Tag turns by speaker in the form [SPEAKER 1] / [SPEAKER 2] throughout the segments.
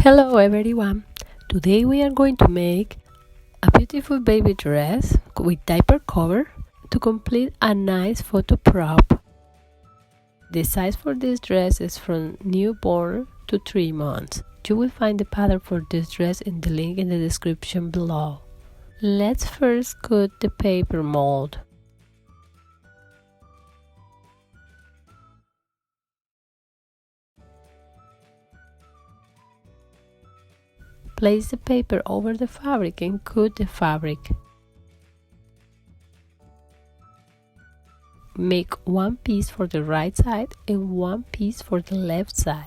[SPEAKER 1] Hello everyone! Today we are going to make a beautiful baby dress with diaper cover to complete a nice photo prop. The size for this dress is from newborn to 3 months. You will find the pattern for this dress in the link in the description below. Let's first cut the paper mold. Place the paper over the fabric and cut the fabric. Make one piece for the right side and one piece for the left side.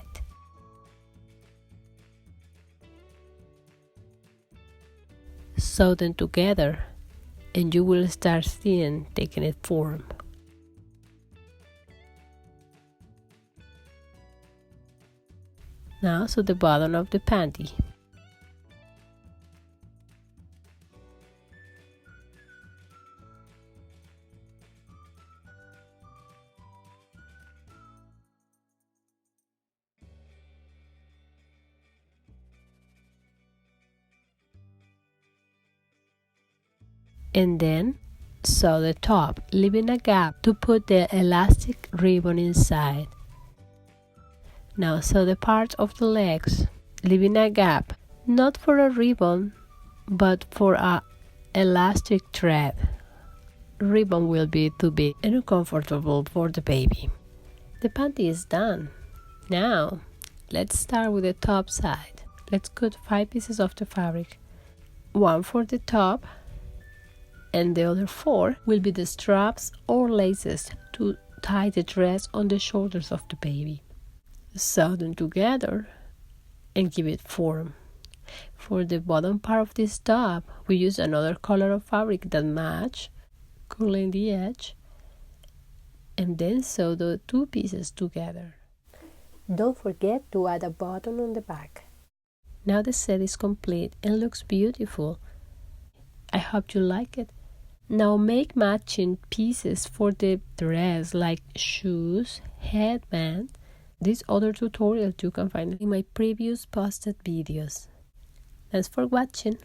[SPEAKER 1] Sew them together and you will start seeing taking it form. Now sew the bottom of the panty. And then sew the top, leaving a gap to put the elastic ribbon inside. Now sew the part of the legs, leaving a gap, not for a ribbon, but for a elastic thread. Ribbon will be too big and uncomfortable for the baby. The panty is done. Now, let's start with the top side. Let's cut 5 pieces of the fabric. One for the top, and the other 4 will be the straps or laces to tie the dress on the shoulders of the baby. Sew them together and give it form. For the bottom part of this top, we use another color of fabric that match, curling the edge, and then sew the 2 pieces together. Don't forget to add a button on the back. Now the set is complete and looks beautiful. I hope you like it. Now make matching pieces for the dress like shoes, headband. These other tutorials you can find in my previous posted videos. Thanks for watching.